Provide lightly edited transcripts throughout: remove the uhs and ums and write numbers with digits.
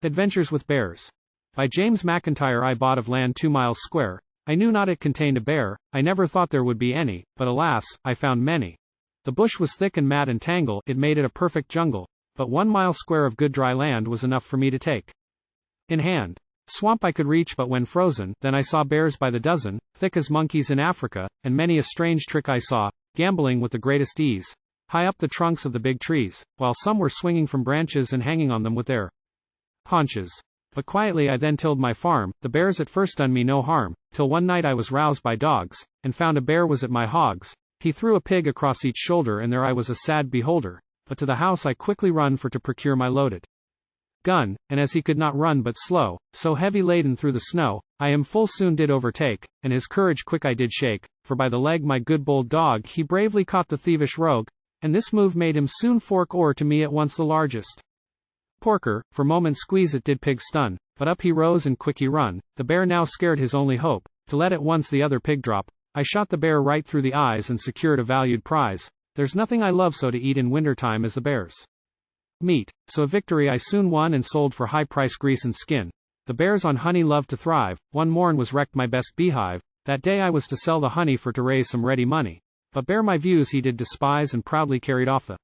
Adventures with Bears. By James McIntyre. I bought of land 2 miles square. I knew not it contained a bear. I never thought there would be any, but alas, I found many. The bush was thick and mat and tangle, it made it a perfect jungle, but 1 mile square of good dry land was enough for me to take in hand. Swamp I could reach, but when frozen, then I saw bears by the dozen, thick as monkeys in Africa, and many a strange trick I saw, gamboling with the greatest ease, high up the trunks of the big trees, while some were swinging from branches and hanging on them with their haunches. But quietly I then tilled my farm. The bears at first done me no harm, till one night I was roused by dogs, and found a bear was at my hogs. He threw a pig across each shoulder, and there I was a sad beholder. But to the house I quickly run for to procure my loaded gun, and as he could not run but slow, so heavy laden through the snow, I him full soon did overtake, and his courage quick I did shake, for by the leg my good bold dog he bravely caught the thievish rogue, and this move made him soon fork o'er to me at once the largest porker. For moment squeeze it did pig stun, but up he rose and quick he run. The bear now scared his only hope, to let at once the other pig drop. I shot the bear right through the eyes and secured a valued prize. There's nothing I love so to eat in winter time as the bear's meat, so a victory I soon won and sold for high price grease and skin. The bears on honey love to thrive. One morn was wrecked my best beehive. That day I was to sell the honey for to raise some ready money. But bear my views he did despise and proudly carried off the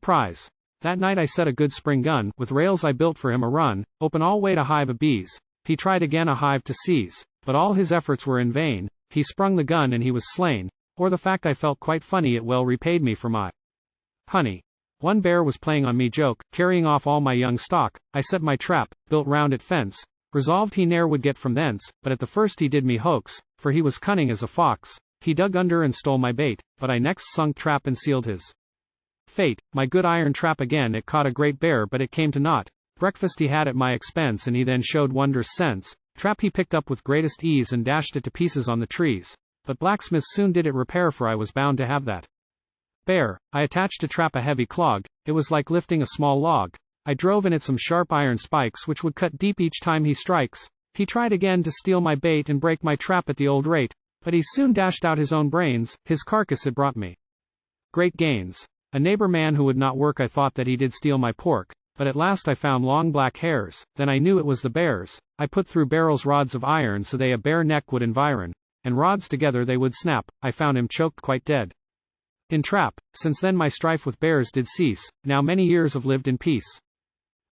prize. That night I set a good spring gun, with rails I built for him a run, open all way to hive of bees. He tried again a hive to seize, but all his efforts were in vain. He sprung the gun and he was slain. Or the fact I felt quite funny, it well repaid me for my honey. One bear was playing on me joke, carrying off all my young stock. I set my trap, built round it fence, resolved he ne'er would get from thence, but at the first he did me hoax, for he was cunning as a fox. He dug under and stole my bait, but I next sunk trap and sealed his fate. My good iron trap again it caught a great bear, but it came to naught. Breakfast he had at my expense, and he then showed wondrous sense. Trap he picked up with greatest ease and dashed it to pieces on the trees. But blacksmith soon did it repair, for I was bound to have that bear. I attached to trap a heavy clog. It was like lifting a small log. I drove in it some sharp iron spikes which would cut deep each time he strikes. He tried again to steal my bait and break my trap at the old rate, but he soon dashed out his own brains. His carcass had brought me great gains. A neighbor man who would not work, I thought that he did steal my pork, but at last I found long black hairs. Then I knew it was the bear's. I put through barrels rods of iron so they a bare neck would environ, and rods together they would snap. I found him choked quite dead in trap. Since then my strife with bears did cease. Now many years have lived in peace.